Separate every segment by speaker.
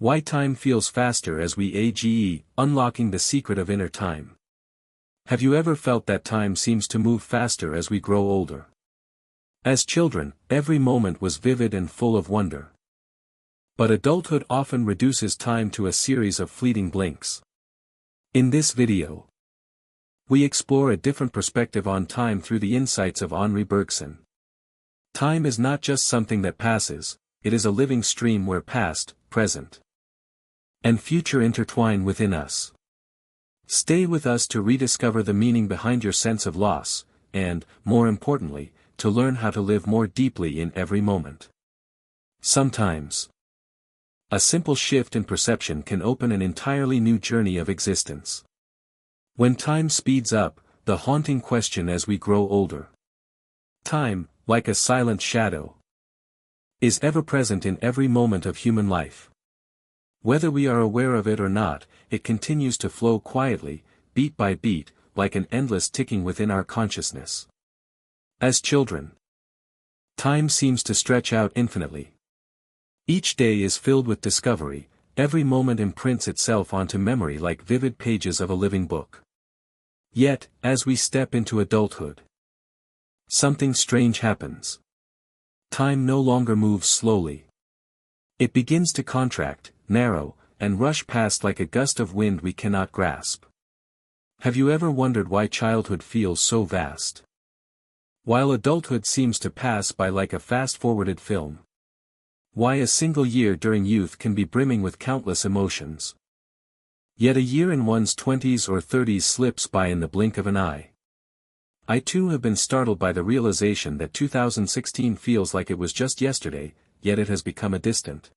Speaker 1: Why time feels faster as we age, unlocking the secret of inner time. Have you ever felt that time seems to move faster as we grow older? As children, every moment was vivid and full of wonder. But adulthood often reduces time to a series of fleeting blinks. In this video, we explore a different perspective on time through the insights of Henri Bergson. Time is not just something that passes, it is a living stream where past, present, and future intertwine within us. Stay with us to rediscover the meaning behind your sense of loss, and, more importantly, to learn how to live more deeply in every moment. Sometimes, a simple shift in perception can open an entirely new journey of existence. When time speeds up, the haunting question as we grow older. Time, like a silent shadow, is ever present in every moment of human life. Whether we are aware of it or not, it continues to flow quietly, beat by beat, like an endless ticking within our consciousness. As children, time seems to stretch out infinitely. Each day is filled with discovery, every moment imprints itself onto memory like vivid pages of a living book. Yet, as we step into adulthood, something strange happens. Time no longer moves slowly. It begins to contract, narrow, and rush past like a gust of wind we cannot grasp. Have you ever wondered why childhood feels so vast, while adulthood seems to pass by like a fast-forwarded film? Why a single year during youth can be brimming with countless emotions, yet a year in one's 20s or 30s slips by in the blink of an eye? I too have been startled by the realization that 2016 feels like it was just yesterday, yet it has become a distant,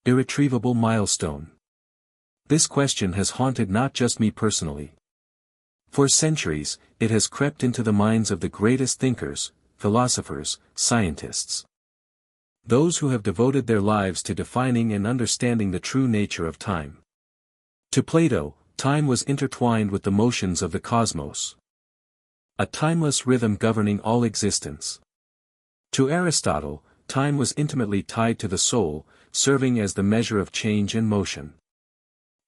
Speaker 1: irretrievable milestone. This question has haunted not just me personally. For centuries, it has crept into the minds of the greatest thinkers, philosophers, scientists. Those who have devoted their lives to defining and understanding the true nature of time. To Plato, time was intertwined with the motions of the cosmos, a timeless rhythm governing all existence. To Aristotle, time was intimately tied to the soul, serving as the measure of change and motion.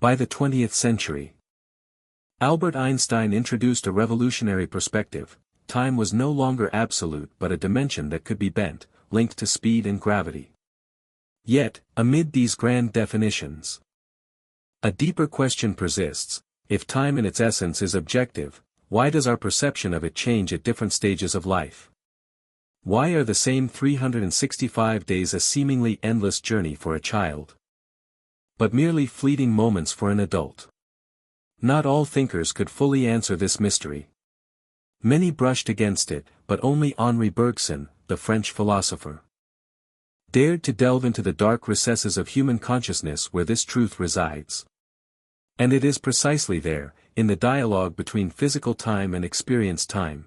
Speaker 1: By the 20th century, Albert Einstein introduced a revolutionary perspective. Time was no longer absolute but a dimension that could be bent, linked to speed and gravity. Yet, amid these grand definitions, a deeper question persists: if time in its essence is objective, why does our perception of it change at different stages of life? Why are the same 365 days a seemingly endless journey for a child, but merely fleeting moments for an adult? Not all thinkers could fully answer this mystery. Many brushed against it, but only Henri Bergson, the French philosopher, dared to delve into the dark recesses of human consciousness where this truth resides. And it is precisely there, in the dialogue between physical time and experienced time,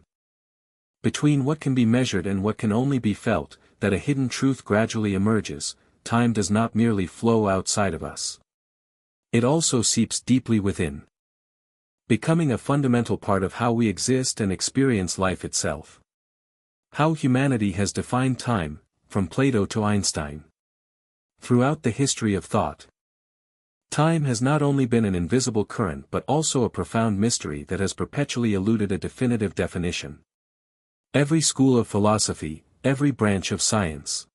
Speaker 1: between what can be measured and what can only be felt, that a hidden truth gradually emerges. Time does not merely flow outside of us. It also seeps deeply within, becoming a fundamental part of how we exist and experience life itself. How humanity has defined time, from Plato to Einstein. Throughout the history of thought, time has not only been an invisible current but also a profound mystery that has perpetually eluded a definitive definition. Every school of philosophy, every branch of science,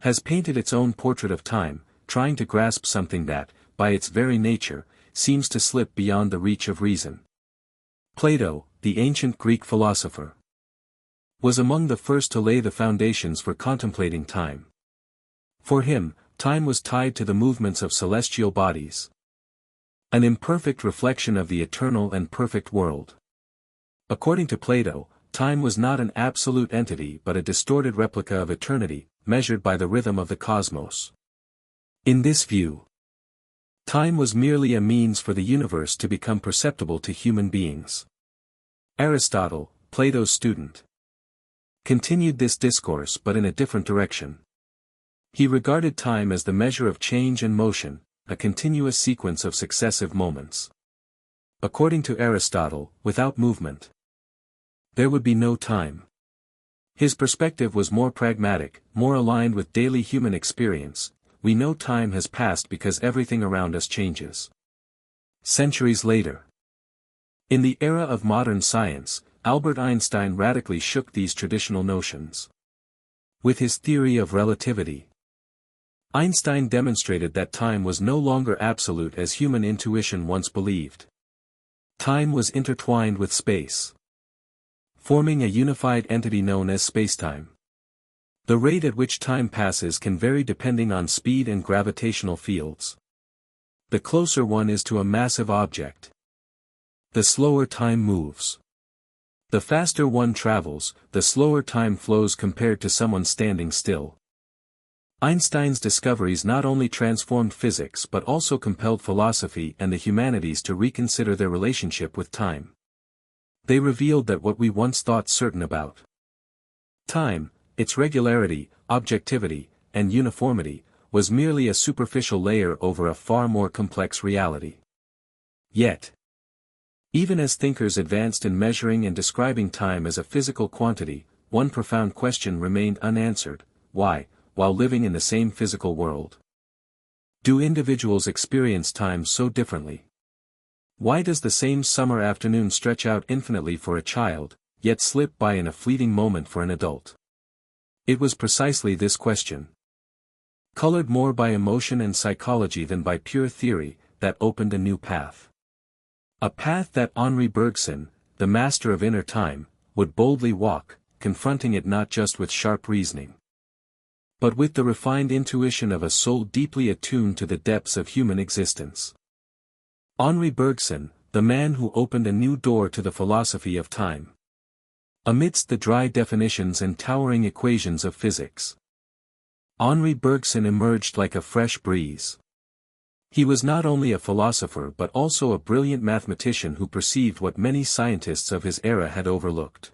Speaker 1: has painted its own portrait of time, trying to grasp something that, by its very nature, seems to slip beyond the reach of reason. Plato, the ancient Greek philosopher, was among the first to lay the foundations for contemplating time. For him, time was tied to the movements of celestial bodies, an imperfect reflection of the eternal and perfect world. According to Plato, time was not an absolute entity but a distorted replica of eternity, measured by the rhythm of the cosmos. In this view, time was merely a means for the universe to become perceptible to human beings. Aristotle, Plato's student, continued this discourse but in a different direction. He regarded time as the measure of change and motion, a continuous sequence of successive moments. According to Aristotle, without movement, there would be no time. His perspective was more pragmatic, more aligned with daily human experience, we know time has passed because everything around us changes. Centuries later. In the era of modern science, Albert Einstein radically shook these traditional notions. With his theory of relativity, Einstein demonstrated that time was no longer absolute as human intuition once believed. Time was intertwined with space, forming a unified entity known as spacetime. The rate at which time passes can vary depending on speed and gravitational fields. The closer one is to a massive object, the slower time moves. The faster one travels, the slower time flows compared to someone standing still. Einstein's discoveries not only transformed physics but also compelled philosophy and the humanities to reconsider their relationship with time. They revealed that what we once thought certain about time, its regularity, objectivity, and uniformity, was merely a superficial layer over a far more complex reality. Yet, even as thinkers advanced in measuring and describing time as a physical quantity, one profound question remained unanswered: why, while living in the same physical world, do individuals experience time so differently? Why does the same summer afternoon stretch out infinitely for a child, yet slip by in a fleeting moment for an adult? It was precisely this question, colored more by emotion and psychology than by pure theory, that opened a new path. A path that Henri Bergson, the master of inner time, would boldly walk, confronting it not just with sharp reasoning, but with the refined intuition of a soul deeply attuned to the depths of human existence. Henri Bergson, the man who opened a new door to the philosophy of time. Amidst the dry definitions and towering equations of physics, Henri Bergson emerged like a fresh breeze. He was not only a philosopher but also a brilliant mathematician who perceived what many scientists of his era had overlooked: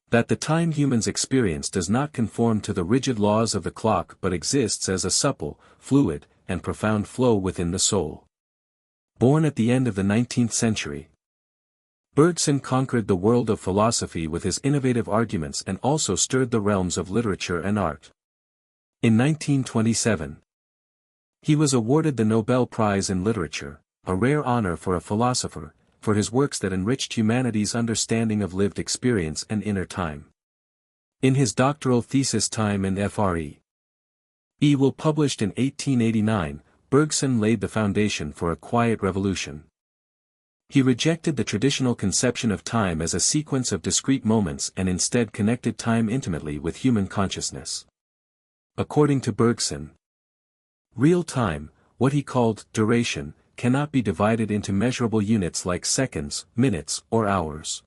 Speaker 1: that the time humans experience does not conform to the rigid laws of the clock but exists as a supple, fluid, and profound flow within the soul. Born at the end of the 19th century, Bergson conquered the world of philosophy with his innovative arguments and also stirred the realms of literature and art. In 1927, he was awarded the Nobel Prize in Literature, a rare honor for a philosopher, for his works that enriched humanity's understanding of lived experience and inner time. In his doctoral thesis Time and Free Will, published in 1889, Bergson laid the foundation for a quiet revolution. He rejected the traditional conception of time as a sequence of discrete moments and instead connected time intimately with human consciousness. According to Bergson, real time, what he called duration, cannot be divided into measurable units like seconds, minutes, or hours.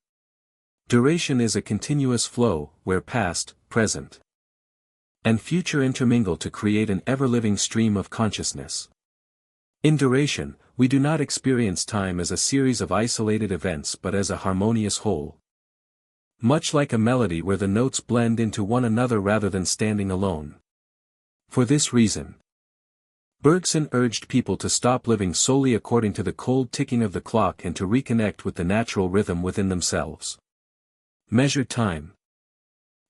Speaker 1: Duration is a continuous flow, where past, present, and future intermingle to create an ever-living stream of consciousness. In duration, we do not experience time as a series of isolated events but as a harmonious whole. Much like a melody where the notes blend into one another rather than standing alone. For this reason, Bergson urged people to stop living solely according to the cold ticking of the clock and to reconnect with the natural rhythm within themselves. Measured time,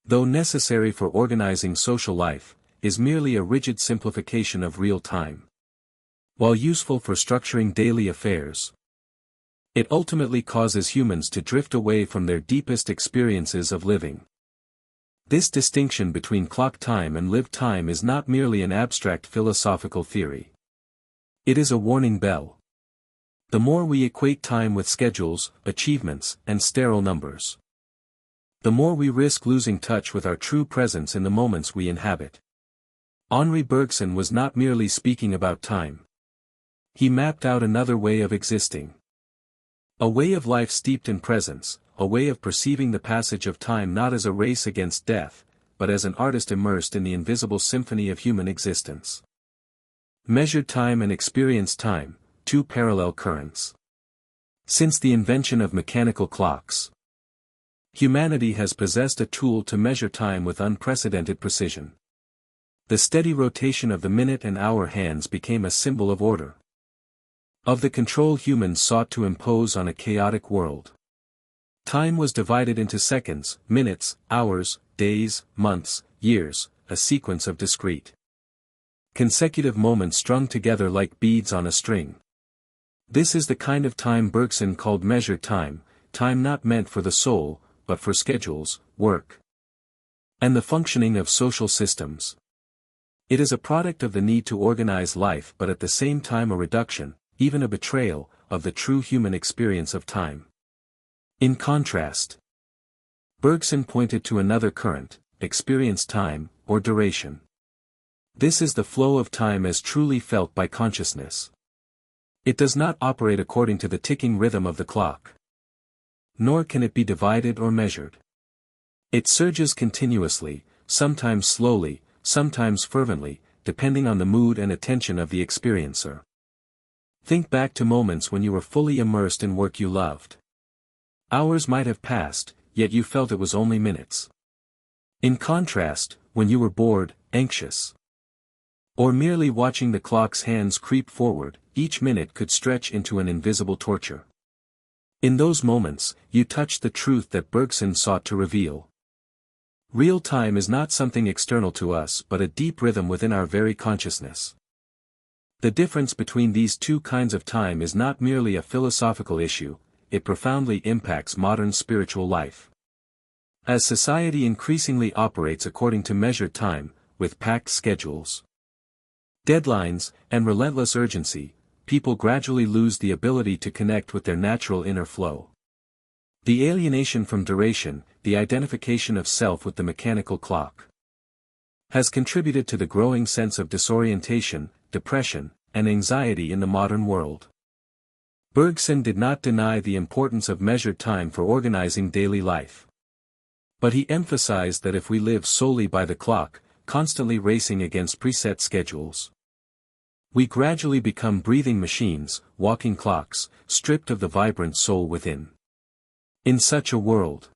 Speaker 1: though necessary for organizing social life, is merely a rigid simplification of real time. While useful for structuring daily affairs, it ultimately causes humans to drift away from their deepest experiences of living. This distinction between clock time and lived time is not merely an abstract philosophical theory. It is a warning bell. The more we equate time with schedules, achievements, and sterile numbers, the more we risk losing touch with our true presence in the moments we inhabit. Henri Bergson was not merely speaking about time. He mapped out another way of existing. A way of life steeped in presence, a way of perceiving the passage of time not as a race against death, but as an artist immersed in the invisible symphony of human existence. Measured time and experienced time, two parallel currents. Since the invention of mechanical clocks, humanity has possessed a tool to measure time with unprecedented precision. The steady rotation of the minute and hour hands became a symbol of order, of the control humans sought to impose on a chaotic world. Time was divided into seconds, minutes, hours, days, months, years, a sequence of discrete consecutive moments strung together like beads on a string. This is the kind of time Bergson called measured time, time not meant for the soul, but for schedules, work, and the functioning of social systems. It is a product of the need to organize life but at the same time a reduction, even a betrayal, of the true human experience of time. In contrast, Bergson pointed to another current, experience time, or duration. This is the flow of time as truly felt by consciousness. It does not operate according to the ticking rhythm of the clock. Nor can it be divided or measured. It surges continuously, sometimes slowly, sometimes fervently, depending on the mood and attention of the experiencer. Think back to moments when you were fully immersed in work you loved. Hours might have passed, yet you felt it was only minutes. In contrast, when you were bored, anxious, or merely watching the clock's hands creep forward, each minute could stretch into an invisible torture. In those moments, you touched the truth that Bergson sought to reveal. Real time is not something external to us but a deep rhythm within our very consciousness. The difference between these two kinds of time is not merely a philosophical issue, it profoundly impacts modern spiritual life. As society increasingly operates according to measured time, with packed schedules, deadlines, and relentless urgency, people gradually lose the ability to connect with their natural inner flow. The alienation from duration, the identification of self with the mechanical clock, has contributed to the growing sense of disorientation, depression, and anxiety in the modern world. Bergson did not deny the importance of measured time for organizing daily life. But he emphasized that if we live solely by the clock, constantly racing against preset schedules, we gradually become breathing machines, walking clocks, stripped of the vibrant soul within. In such a world,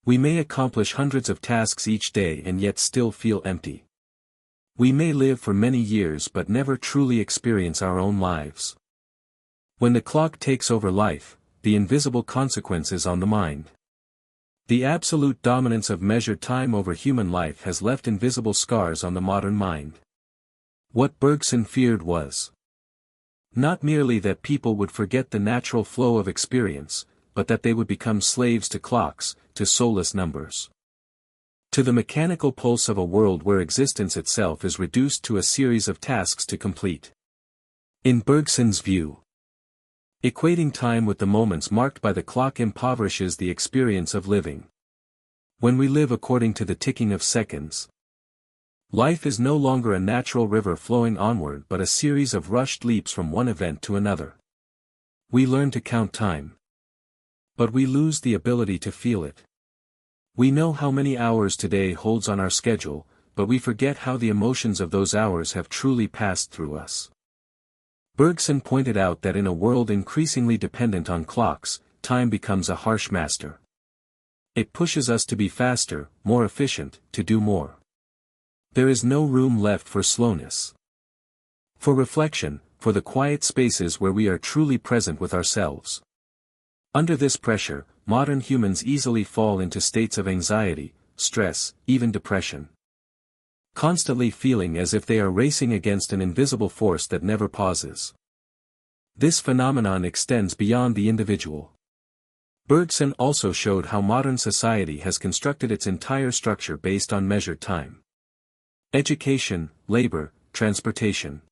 Speaker 1: we may accomplish hundreds of tasks each day and yet still feel empty. We may live for many years but never truly experience our own lives. When the clock takes over life, the invisible consequences on the mind. The absolute dominance of measured time over human life has left invisible scars on the modern mind. What Bergson feared was not merely that people would forget the natural flow of experience, but that they would become slaves to clocks, to soulless numbers, to the mechanical pulse of a world where existence itself is reduced to a series of tasks to complete. In Bergson's view, equating time with the moments marked by the clock impoverishes the experience of living. When we live according to the ticking of seconds, life is no longer a natural river flowing onward but a series of rushed leaps from one event to another. We learn to count time, but we lose the ability to feel it. We know how many hours today holds on our schedule, but we forget how the emotions of those hours have truly passed through us. Bergson pointed out that in a world increasingly dependent on clocks, time becomes a harsh master. It pushes us to be faster, more efficient, to do more. There is no room left for slowness, for reflection, for the quiet spaces where we are truly present with ourselves. Under this pressure, modern humans easily fall into states of anxiety, stress, even depression, constantly feeling as if they are racing against an invisible force that never pauses. This phenomenon extends beyond the individual. Bergson also showed how modern society has constructed its entire structure based on measured time. Education, labor, transportation,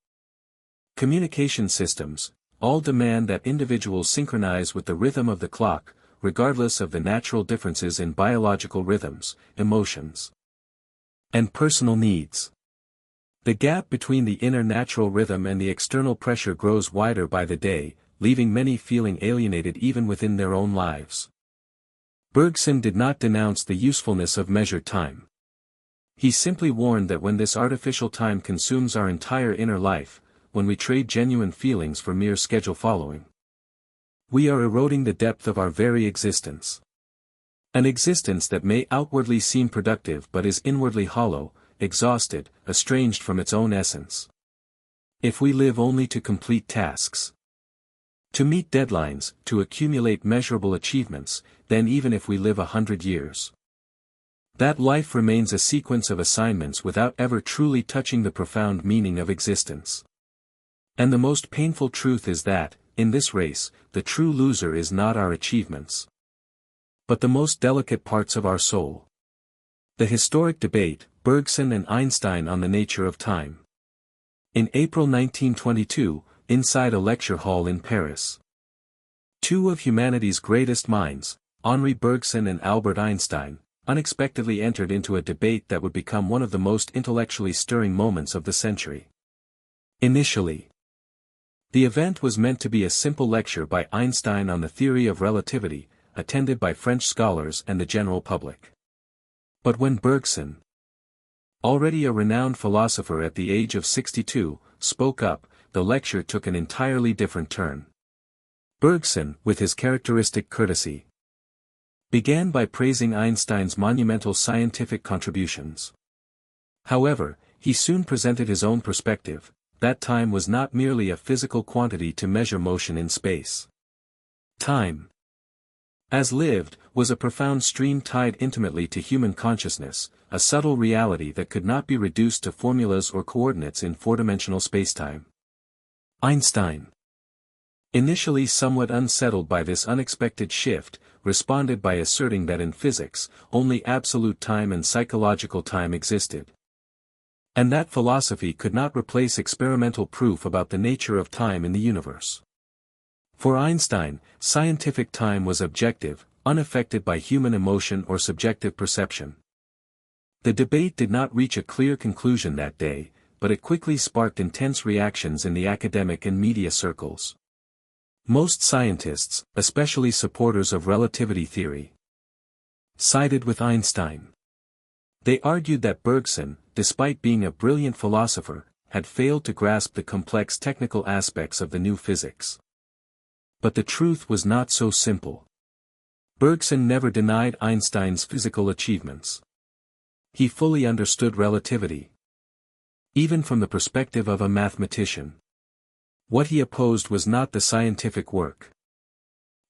Speaker 1: communication systems, all demand that individuals synchronize with the rhythm of the clock, regardless of the natural differences in biological rhythms, emotions, and personal needs. The gap between the inner natural rhythm and the external pressure grows wider by the day, leaving many feeling alienated even within their own lives. Bergson did not denounce the usefulness of measured time. He simply warned that when this artificial time consumes our entire inner life, when we trade genuine feelings for mere schedule following, we are eroding the depth of our very existence. An existence that may outwardly seem productive but is inwardly hollow, exhausted, estranged from its own essence. If we live only to complete tasks, to meet deadlines, to accumulate measurable achievements, then even if we live 100 years, That life remains a sequence of assignments without ever truly touching the profound meaning of existence. And the most painful truth is that, in this race, the true loser is not our achievements, but the most delicate parts of our soul. The historic debate, Bergson and Einstein on the nature of time. In April 1922, inside a lecture hall in Paris, two of humanity's greatest minds, Henri Bergson and Albert Einstein, unexpectedly entered into a debate that would become one of the most intellectually stirring moments of the century. Initially, the event was meant to be a simple lecture by Einstein on the theory of relativity, attended by French scholars and the general public. But when Bergson, already a renowned philosopher at the age of 62, spoke up, the lecture took an entirely different turn. Bergson, with his characteristic courtesy, began by praising Einstein's monumental scientific contributions. However, he soon presented his own perspective, that time was not merely a physical quantity to measure motion in space. Time, as lived, was a profound stream tied intimately to human consciousness, a subtle reality that could not be reduced to formulas or coordinates in four-dimensional spacetime. Einstein, initially somewhat unsettled by this unexpected shift, responded by asserting that in physics, only absolute time and psychological time existed, and that philosophy could not replace experimental proof about the nature of time in the universe. For Einstein, scientific time was objective, unaffected by human emotion or subjective perception. The debate did not reach a clear conclusion that day, but it quickly sparked intense reactions in the academic and media circles. Most scientists, especially supporters of relativity theory, sided with Einstein. They argued that Bergson, despite being a brilliant philosopher, had failed to grasp the complex technical aspects of the new physics. But the truth was not so simple. Bergson never denied Einstein's physical achievements. He fully understood relativity, even from the perspective of a mathematician. What he opposed was not the scientific work,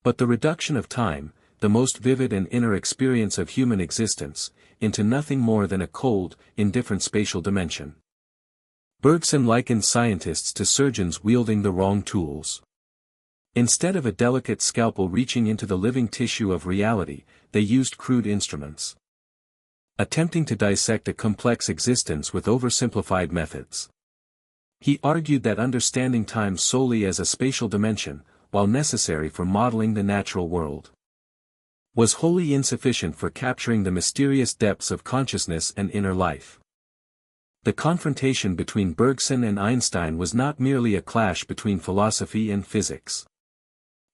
Speaker 1: but the reduction of time, the most vivid and inner experience of human existence, into nothing more than a cold, indifferent spatial dimension. Bergson likened scientists to surgeons wielding the wrong tools. Instead of a delicate scalpel reaching into the living tissue of reality, they used crude instruments, attempting to dissect a complex existence with oversimplified methods. He argued that understanding time solely as a spatial dimension, while necessary for modeling the natural world, was wholly insufficient for capturing the mysterious depths of consciousness and inner life. The confrontation between Bergson and Einstein was not merely a clash between philosophy and physics.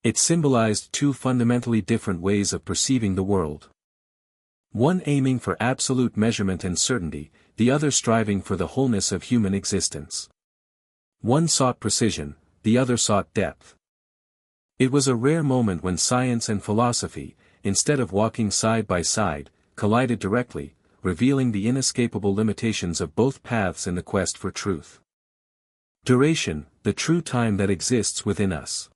Speaker 1: It symbolized two fundamentally different ways of perceiving the world. One aiming for absolute measurement and certainty, the other striving for the wholeness of human existence. One sought precision, the other sought depth. It was a rare moment when science and philosophy, instead of walking side by side, collided directly, revealing the inescapable limitations of both paths in the quest for truth. Duration, the true time that exists within us.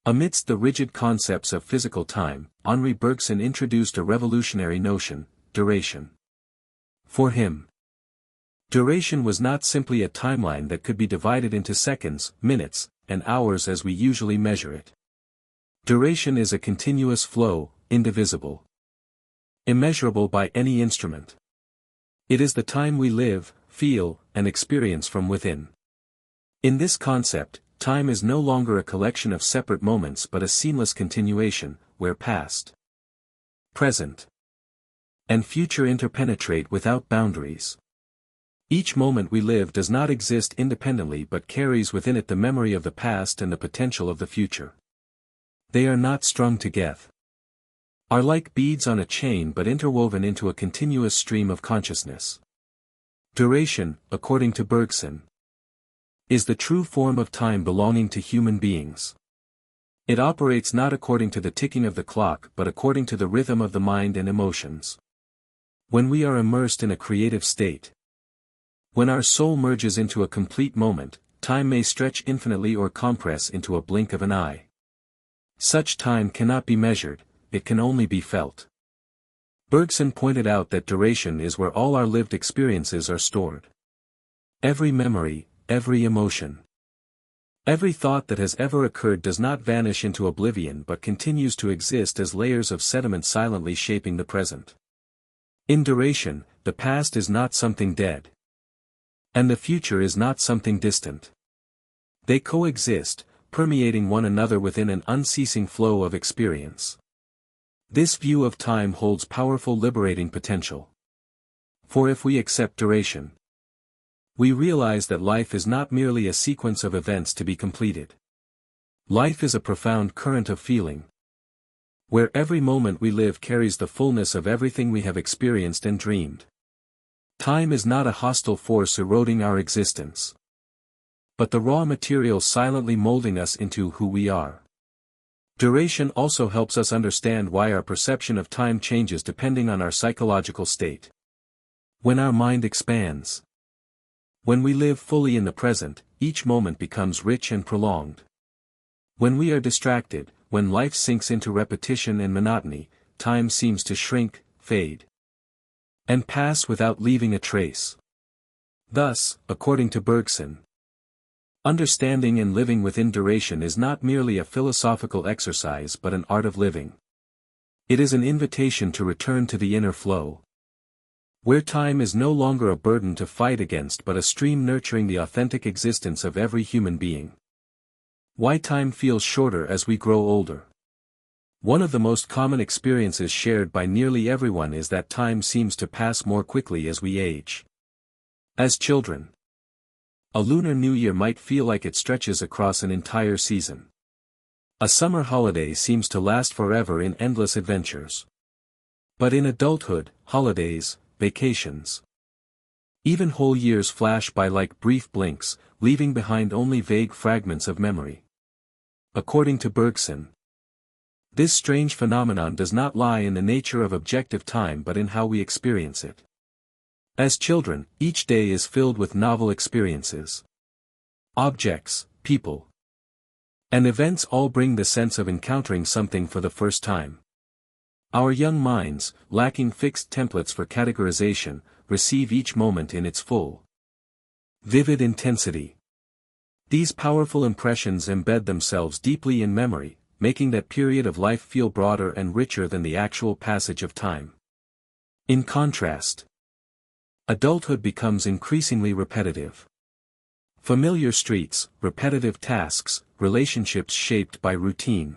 Speaker 1: Amidst the rigid concepts of physical time, Henri Bergson introduced a revolutionary notion, duration. For him, duration was not simply a timeline that could be divided into seconds, minutes, and hours as we usually measure it. Duration is a continuous flow, indivisible, immeasurable by any instrument. It is the time we live, feel, and experience from within. In this concept, time is no longer a collection of separate moments but a seamless continuation, where past, present, and future interpenetrate without boundaries. Each moment we live does not exist independently but carries within it the memory of the past and the potential of the future. They are not strung together, are like beads on a chain but interwoven into a continuous stream of consciousness. Duration, according to Bergson, is the true form of time belonging to human beings. It operates not according to the ticking of the clock but according to the rhythm of the mind and emotions. When we are immersed in a creative state, when our soul merges into a complete moment, time may stretch infinitely or compress into a blink of an eye. Such time cannot be measured, it can only be felt. Bergson pointed out that duration is where all our lived experiences are stored. Every memory, every emotion, every thought that has ever occurred does not vanish into oblivion but continues to exist as layers of sediment silently shaping the present. In duration, the past is not something dead. And the future is not something distant. They coexist, permeating one another within an unceasing flow of experience. This view of time holds powerful liberating potential. For if we accept duration, we realize that life is not merely a sequence of events to be completed. Life is a profound current of feeling, where every moment we live carries the fullness of everything we have experienced and dreamed. Time is not a hostile force eroding our existence, but the raw material silently molding us into who we are. Duration also helps us understand why our perception of time changes depending on our psychological state. When our mind expands, when we live fully in the present, each moment becomes rich and prolonged. When we are distracted, when life sinks into repetition and monotony, time seems to shrink, fade, and pass without leaving a trace. Thus, according to Bergson, understanding and living within duration is not merely a philosophical exercise but an art of living. It is an invitation to return to the inner flow, where time is no longer a burden to fight against but a stream nurturing the authentic existence of every human being. Why time feels shorter as we grow older. One of the most common experiences shared by nearly everyone is that time seems to pass more quickly as we age. As children, a Lunar New Year might feel like it stretches across an entire season. A summer holiday seems to last forever in endless adventures. But in adulthood, holidays, vacations, even whole years flash by like brief blinks, leaving behind only vague fragments of memory. According to Bergson, this strange phenomenon does not lie in the nature of objective time but in how we experience it. As children, each day is filled with novel experiences. Objects, people, and events all bring the sense of encountering something for the first time. Our young minds, lacking fixed templates for categorization, receive each moment in its full, vivid intensity. These powerful impressions embed themselves deeply in memory, making that period of life feel broader and richer than the actual passage of time. In contrast, adulthood becomes increasingly repetitive. Familiar streets, repetitive tasks, relationships shaped by routine.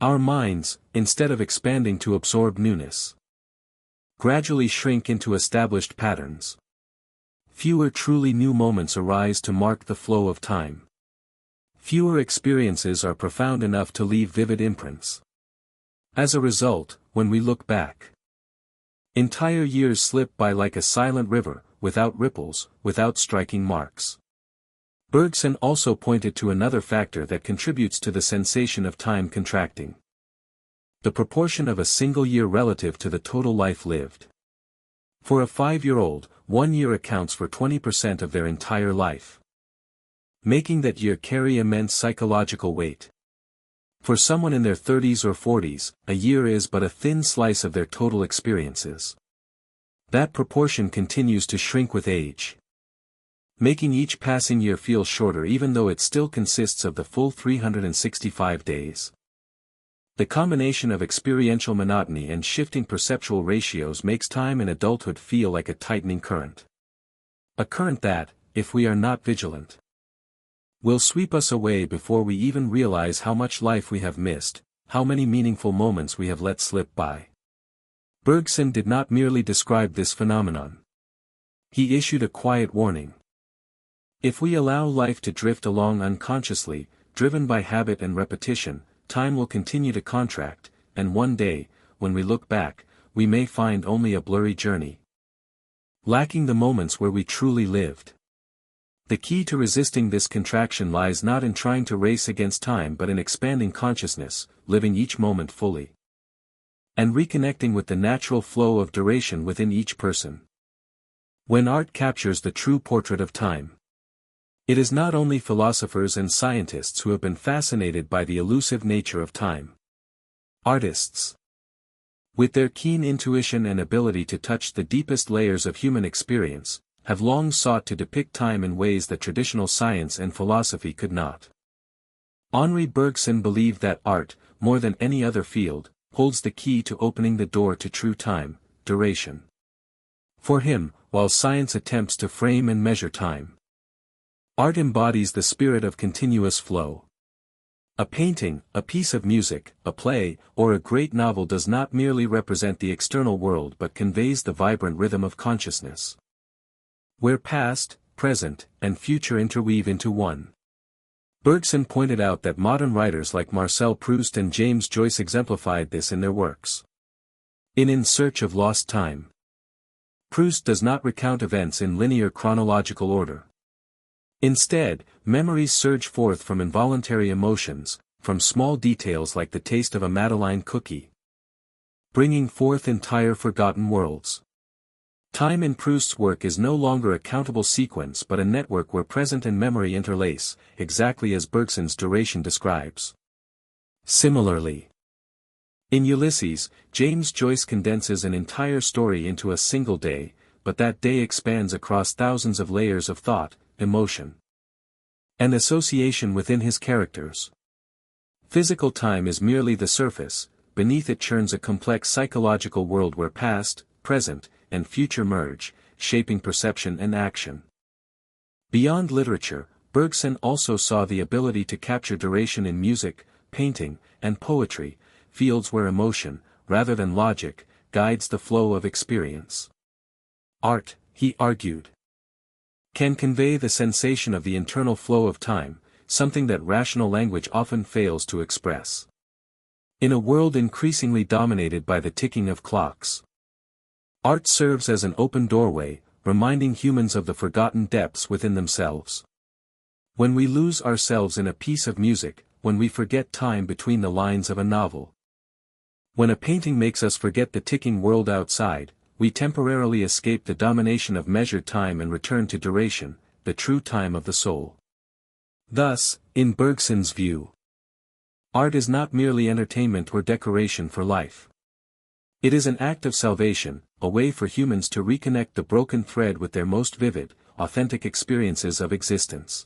Speaker 1: Our minds, instead of expanding to absorb newness, gradually shrink into established patterns. Fewer truly new moments arise to mark the flow of time. Fewer experiences are profound enough to leave vivid imprints. As a result, when we look back, entire years slip by like a silent river, without ripples, without striking marks. Bergson also pointed to another factor that contributes to the sensation of time contracting: the proportion of a single year relative to the total life lived. For a 5-year-old, 1 year accounts for 20% of their entire life, making that year carry immense psychological weight. For someone in their 30s or 40s, a year is but a thin slice of their total experiences. That proportion continues to shrink with age, making each passing year feel shorter even though it still consists of the full 365 days. The combination of experiential monotony and shifting perceptual ratios makes time in adulthood feel like a tightening current. A current that, if we are not vigilant, will sweep us away before we even realize how much life we have missed, how many meaningful moments we have let slip by. Bergson did not merely describe this phenomenon. He issued a quiet warning. If we allow life to drift along unconsciously, driven by habit and repetition, time will continue to contract, and one day, when we look back, we may find only a blurry journey, lacking the moments where we truly lived. The key to resisting this contraction lies not in trying to race against time but in expanding consciousness, living each moment fully, and reconnecting with the natural flow of duration within each person. When art captures the true portrait of time, it is not only philosophers and scientists who have been fascinated by the elusive nature of time. Artists, with their keen intuition and ability to touch the deepest layers of human experience, have long sought to depict time in ways that traditional science and philosophy could not. Henri Bergson believed that art, more than any other field, holds the key to opening the door to true time, duration. For him, while science attempts to frame and measure time, art embodies the spirit of continuous flow. A painting, a piece of music, a play, or a great novel does not merely represent the external world but conveys the vibrant rhythm of consciousness, where past, present, and future interweave into one. Bergson pointed out that modern writers like Marcel Proust and James Joyce exemplified this in their works. In Search of Lost Time, Proust does not recount events in linear chronological order. Instead, memories surge forth from involuntary emotions, from small details like the taste of a Madeleine cookie, bringing forth entire forgotten worlds. Time in Proust's work is no longer a countable sequence but a network where present and memory interlace, exactly as Bergson's duration describes. Similarly, in Ulysses, James Joyce condenses an entire story into a single day, but that day expands across thousands of layers of thought, emotion, and association within his characters. Physical time is merely the surface, beneath it churns a complex psychological world where past, present, and future merge, shaping perception and action. Beyond literature, Bergson also saw the ability to capture duration in music, painting, and poetry, fields where emotion, rather than logic, guides the flow of experience. Art, he argued, can convey the sensation of the internal flow of time, something that rational language often fails to express. In a world increasingly dominated by the ticking of clocks, art serves as an open doorway, reminding humans of the forgotten depths within themselves. When we lose ourselves in a piece of music, when we forget time between the lines of a novel, when a painting makes us forget the ticking world outside, we temporarily escape the domination of measured time and return to duration, the true time of the soul. Thus, in Bergson's view, art is not merely entertainment or decoration for life. It is an act of salvation, a way for humans to reconnect the broken thread with their most vivid, authentic experiences of existence.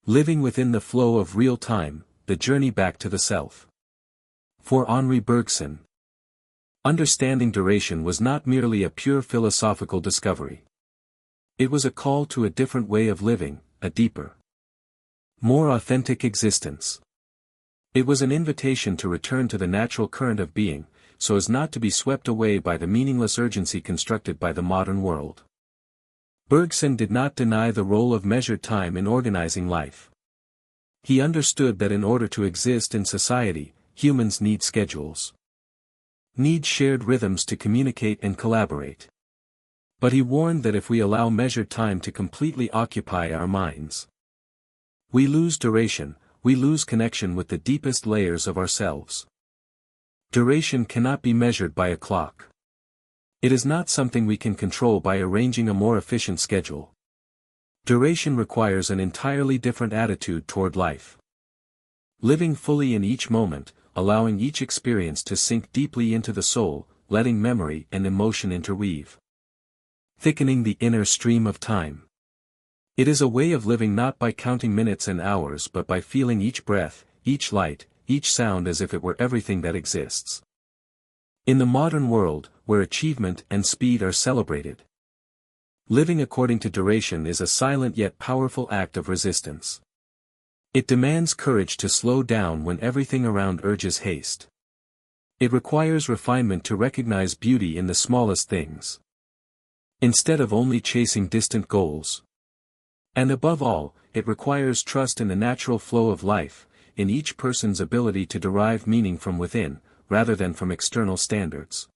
Speaker 1: Living within the flow of real time, the journey back to the self. For Henri Bergson, understanding duration was not merely a pure philosophical discovery. It was a call to a different way of living, a deeper, more authentic existence. It was an invitation to return to the natural current of being, so as not to be swept away by the meaningless urgency constructed by the modern world. Bergson did not deny the role of measured time in organizing life. He understood that in order to exist in society, humans need schedules, need shared rhythms to communicate and collaborate. But he warned that if we allow measured time to completely occupy our minds, we lose duration, we lose connection with the deepest layers of ourselves. Duration cannot be measured by a clock. It is not something we can control by arranging a more efficient schedule. Duration requires an entirely different attitude toward life. Living fully in each moment, allowing each experience to sink deeply into the soul, letting memory and emotion interweave, thickening the inner stream of time. It is a way of living not by counting minutes and hours but by feeling each breath, each light, each sound as if it were everything that exists. In the modern world, where achievement and speed are celebrated, living according to duration is a silent yet powerful act of resistance. It demands courage to slow down when everything around urges haste. It requires refinement to recognize beauty in the smallest things, instead of only chasing distant goals. And above all, it requires trust in the natural flow of life, in each person's ability to derive meaning from within, rather than from external standards.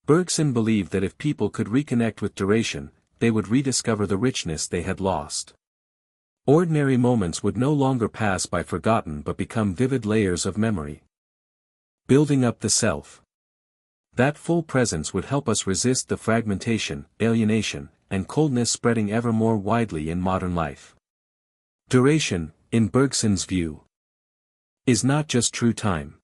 Speaker 1: Bergson believed that if people could reconnect with duration, they would rediscover the richness they had lost. Ordinary moments would no longer pass by forgotten but become vivid layers of memory, building up the self. That full presence would help us resist the fragmentation, alienation, and coldness spreading ever more widely in modern life. Duration, in Bergson's view, is not just true time.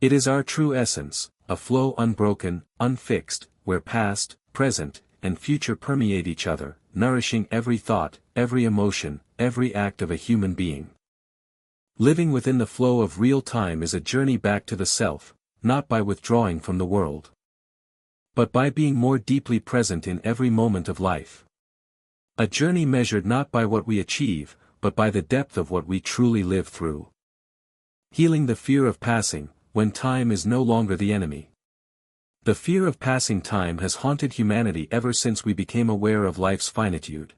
Speaker 1: It is our true essence, a flow unbroken, unfixed, where past, present, and future permeate each other, nourishing every thought, every emotion, every act of a human being. Living within the flow of real time is a journey back to the self, not by withdrawing from the world, but by being more deeply present in every moment of life. A journey measured not by what we achieve, but by the depth of what we truly live through. Healing the fear of passing, when time is no longer the enemy. The fear of passing time has haunted humanity ever since we became aware of life's finitude.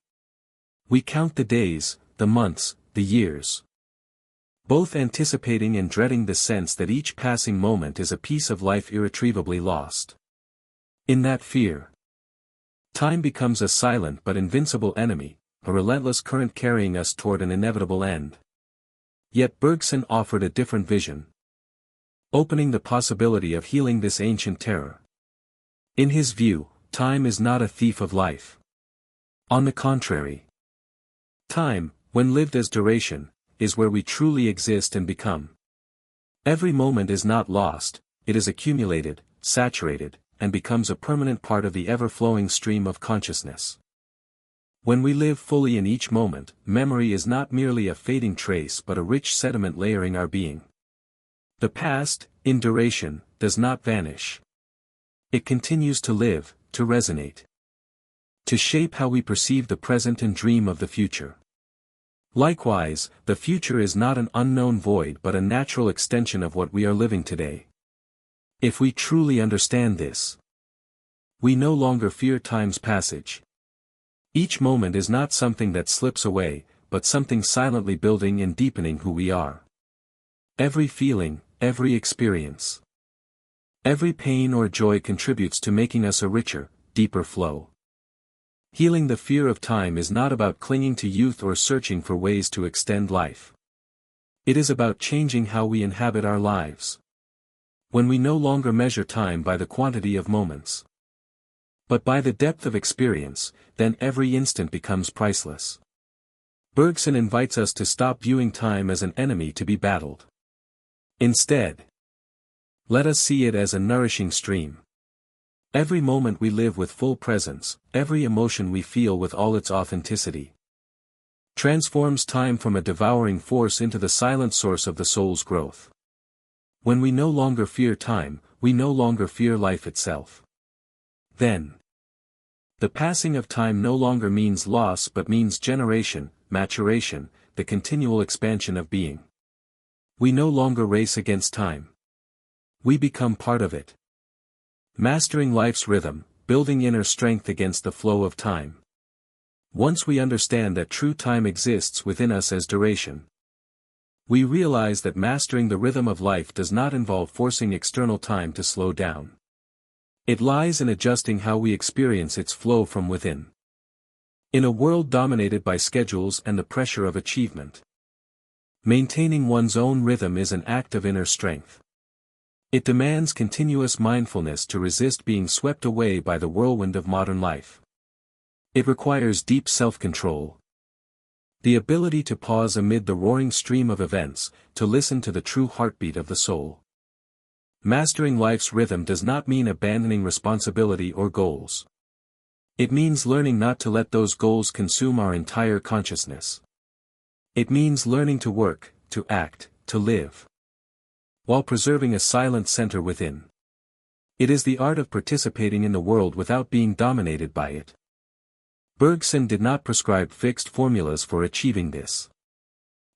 Speaker 1: We count the days, the months, the years, both anticipating and dreading the sense that each passing moment is a piece of life irretrievably lost. In that fear, time becomes a silent but invincible enemy, a relentless current carrying us toward an inevitable end. Yet Bergson offered a different vision, opening the possibility of healing this ancient terror. In his view, time is not a thief of life. On the contrary, time, when lived as duration, is where we truly exist and become. Every moment is not lost, it is accumulated, saturated, and becomes a permanent part of the ever-flowing stream of consciousness. When we live fully in each moment, memory is not merely a fading trace but a rich sediment layering our being. The past, in duration, does not vanish. It continues to live, to resonate, to shape how we perceive the present and dream of the future. Likewise, the future is not an unknown void but a natural extension of what we are living today. If we truly understand this, we no longer fear time's passage. Each moment is not something that slips away, but something silently building and deepening who we are. Every feeling, every experience, every pain or joy contributes to making us a richer, deeper flow. Healing the fear of time is not about clinging to youth or searching for ways to extend life. It is about changing how we inhabit our lives. When we no longer measure time by the quantity of moments, but by the depth of experience, then every instant becomes priceless. Bergson invites us to stop viewing time as an enemy to be battled. Instead, let us see it as a nourishing stream. Every moment we live with full presence, every emotion we feel with all its authenticity, transforms time from a devouring force into the silent source of the soul's growth. When we no longer fear time, we no longer fear life itself. Then, the passing of time no longer means loss but means generation, maturation, the continual expansion of being. We no longer race against time. We become part of it. Mastering life's rhythm, building inner strength against the flow of time. Once we understand that true time exists within us as duration, we realize that mastering the rhythm of life does not involve forcing external time to slow down. It lies in adjusting how we experience its flow from within. In a world dominated by schedules and the pressure of achievement, maintaining one's own rhythm is an act of inner strength. It demands continuous mindfulness to resist being swept away by the whirlwind of modern life. It requires deep self-control, the ability to pause amid the roaring stream of events, to listen to the true heartbeat of the soul. Mastering life's rhythm does not mean abandoning responsibility or goals. It means learning not to let those goals consume our entire consciousness. It means learning to work, to act, to live, while preserving a silent center within. It is the art of participating in the world without being dominated by it. Bergson did not prescribe fixed formulas for achieving this.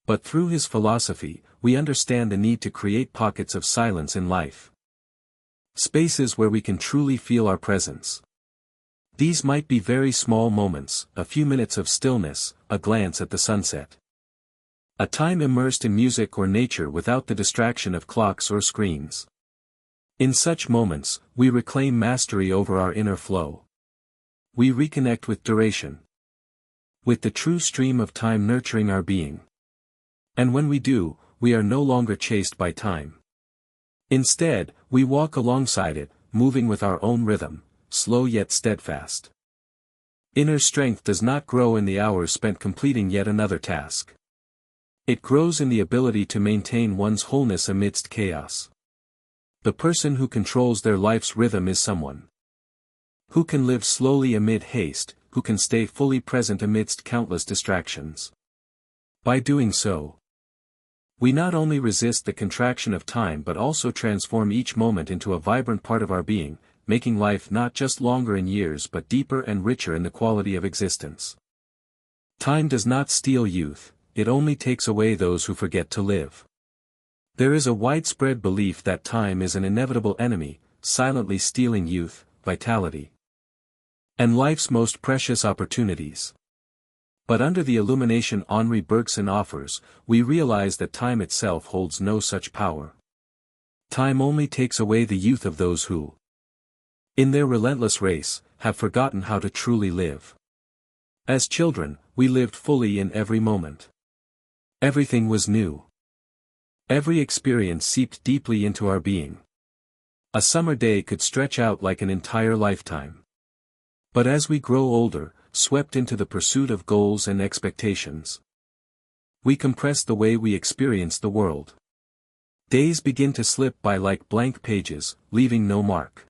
Speaker 1: But through his philosophy, we understand the need to create pockets of silence in life. Spaces where we can truly feel our presence. These might be very small moments, a few minutes of stillness, a glance at the sunset, a time immersed in music or nature without the distraction of clocks or screens. In such moments, we reclaim mastery over our inner flow. We reconnect with duration, with the true stream of time nurturing our being. And when we do, we are no longer chased by time. Instead, we walk alongside it, moving with our own rhythm, slow yet steadfast. Inner strength does not grow in the hours spent completing yet another task. It grows in the ability to maintain one's wholeness amidst chaos. The person who controls their life's rhythm is someone who can live slowly amid haste, who can stay fully present amidst countless distractions. By doing so, we not only resist the contraction of time but also transform each moment into a vibrant part of our being, making life not just longer in years but deeper and richer in the quality of existence. Time does not steal youth, it only takes away those who forget to live. There is a widespread belief that time is an inevitable enemy, silently stealing youth, vitality, and life's most precious opportunities. But under the illumination Henri Bergson offers, we realize that time itself holds no such power. Time only takes away the youth of those who, in their relentless race, have forgotten how to truly live. As children, we lived fully in every moment. Everything was new. Every experience seeped deeply into our being. A summer day could stretch out like an entire lifetime. But as we grow older, swept into the pursuit of goals and expectations, we compress the way we experience the world. Days begin to slip by like blank pages, leaving no mark.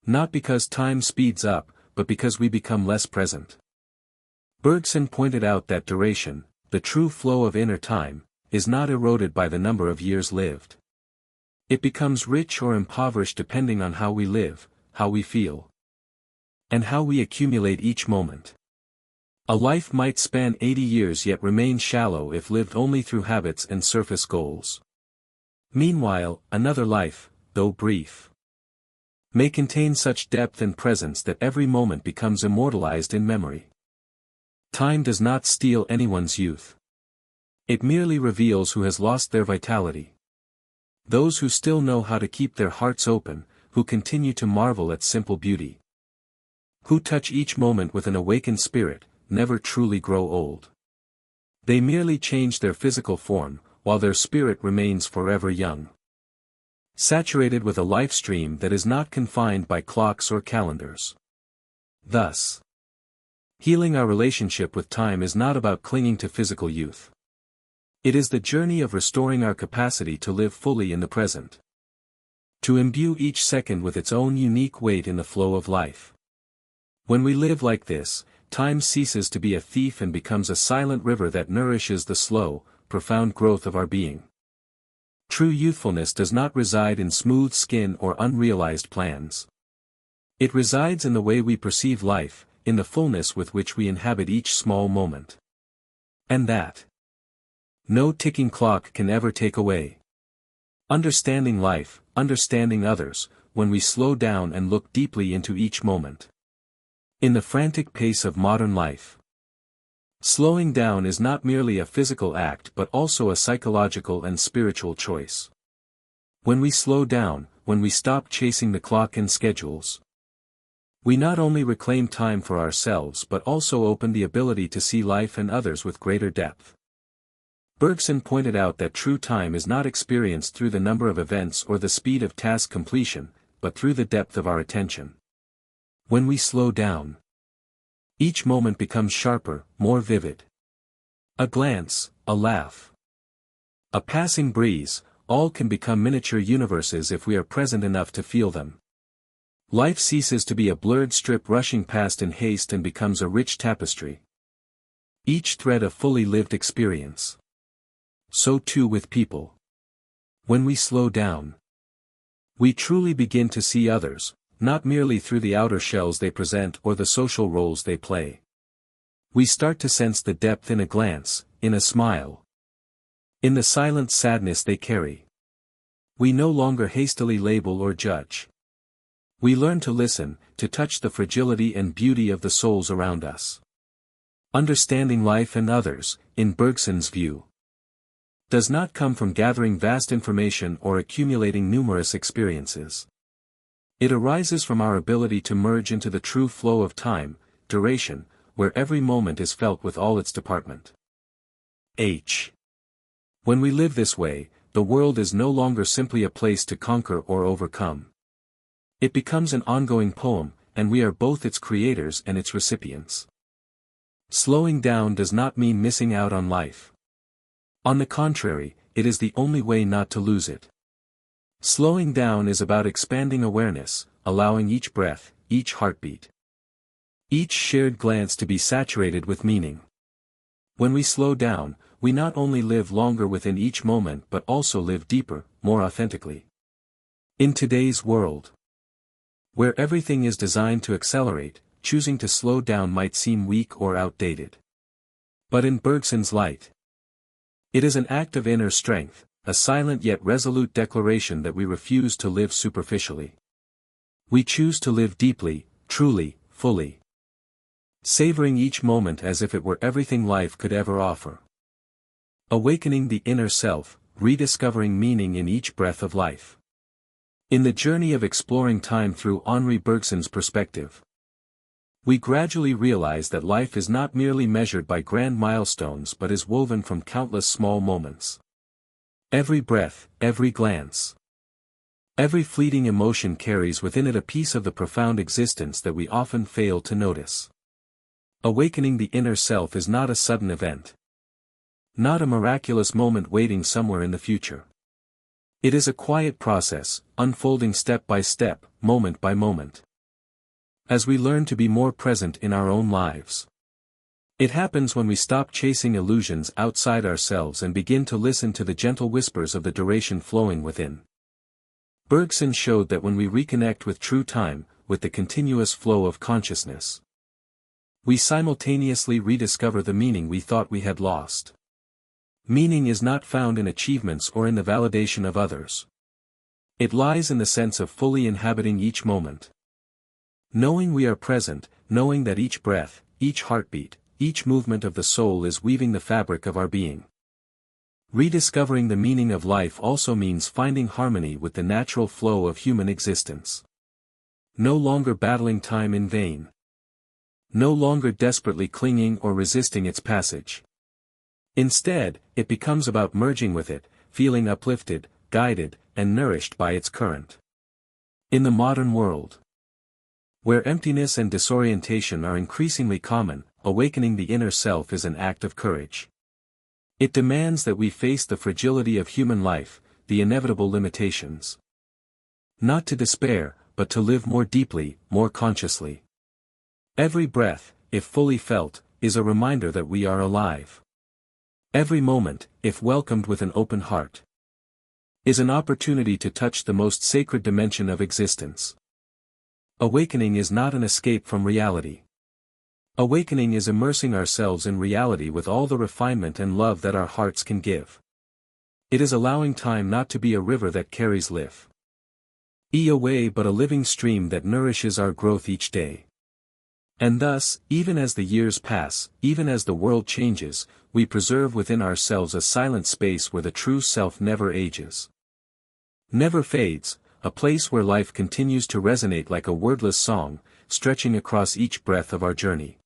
Speaker 1: Not because time speeds up, but because we become less present. Bergson pointed out that duration, the true flow of inner time, is not eroded by the number of years lived. It becomes rich or impoverished depending on how we live, how we feel, and how we accumulate each moment. A life might span 80 years yet remain shallow if lived only through habits and surface goals. Meanwhile, another life, though brief, may contain such depth and presence that every moment becomes immortalized in memory. Time does not steal anyone's youth. It merely reveals who has lost their vitality. Those who still know how to keep their hearts open, who continue to marvel at simple beauty, who touch each moment with an awakened spirit, never truly grow old. They merely change their physical form, while their spirit remains forever young, saturated with a life stream that is not confined by clocks or calendars. Thus, healing our relationship with time is not about clinging to physical youth. It is the journey of restoring our capacity to live fully in the present, to imbue each second with its own unique weight in the flow of life. When we live like this, time ceases to be a thief and becomes a silent river that nourishes the slow, profound growth of our being. True youthfulness does not reside in smooth skin or unrealized plans. It resides in the way we perceive life, in the fullness with which we inhabit each small moment. And that no ticking clock can ever take away. Understanding life, understanding others, when we slow down and look deeply into each moment. In the frantic pace of modern life, slowing down is not merely a physical act but also a psychological and spiritual choice. When we slow down, when we stop chasing the clock and schedules, we not only reclaim time for ourselves but also open the ability to see life and others with greater depth. Bergson pointed out that true time is not experienced through the number of events or the speed of task completion, but through the depth of our attention. When we slow down, each moment becomes sharper, more vivid. A glance, a laugh, a passing breeze, all can become miniature universes if we are present enough to feel them. Life ceases to be a blurred strip rushing past in haste and becomes a rich tapestry, each thread a fully lived experience. So too with people. When we slow down, we truly begin to see others, not merely through the outer shells they present or the social roles they play. We start to sense the depth in a glance, in a smile, in the silent sadness they carry. We no longer hastily label or judge. We learn to listen, to touch the fragility and beauty of the souls around us. Understanding life and others, in Bergson's view, does not come from gathering vast information or accumulating numerous experiences. It arises from our ability to merge into the true flow of time, duration, where every moment is felt with all its department. When we live this way, the world is no longer simply a place to conquer or overcome. It becomes an ongoing poem, and we are both its creators and its recipients. Slowing down does not mean missing out on life. On the contrary, it is the only way not to lose it. Slowing down is about expanding awareness, allowing each breath, each heartbeat, each shared glance to be saturated with meaning. When we slow down, we not only live longer within each moment but also live deeper, more authentically. In today's world, where everything is designed to accelerate, choosing to slow down might seem weak or outdated. But in Bergson's light, it is an act of inner strength, a silent yet resolute declaration that we refuse to live superficially. We choose to live deeply, truly, fully, savoring each moment as if it were everything life could ever offer. Awakening the inner self, rediscovering meaning in each breath of life. In the journey of exploring time through Henri Bergson's perspective, we gradually realize that life is not merely measured by grand milestones but is woven from countless small moments. Every breath, every glance, every fleeting emotion carries within it a piece of the profound existence that we often fail to notice. Awakening the inner self is not a sudden event, not a miraculous moment waiting somewhere in the future. It is a quiet process, unfolding step by step, moment by moment, as we learn to be more present in our own lives. It happens when we stop chasing illusions outside ourselves and begin to listen to the gentle whispers of the duration flowing within. Bergson showed that when we reconnect with true time, with the continuous flow of consciousness, we simultaneously rediscover the meaning we thought we had lost. Meaning is not found in achievements or in the validation of others. It lies in the sense of fully inhabiting each moment. Knowing we are present, knowing that each breath, each heartbeat, each movement of the soul is weaving the fabric of our being. Rediscovering the meaning of life also means finding harmony with the natural flow of human existence. No longer battling time in vain. No longer desperately clinging or resisting its passage. Instead, it becomes about merging with it, feeling uplifted, guided, and nourished by its current. In the modern world, where emptiness and disorientation are increasingly common, awakening the inner self is an act of courage. It demands that we face the fragility of human life, the inevitable limitations. Not to despair, but to live more deeply, more consciously. Every breath, if fully felt, is a reminder that we are alive. Every moment, if welcomed with an open heart, is an opportunity to touch the most sacred dimension of existence. Awakening is not an escape from reality. Awakening is immersing ourselves in reality with all the refinement and love that our hearts can give. It is allowing time not to be a river that carries life away but a living stream that nourishes our growth each day. And thus, even as the years pass, even as the world changes, we preserve within ourselves a silent space where the true self never ages, never fades, a place where life continues to resonate like a wordless song, stretching across each breath of our journey.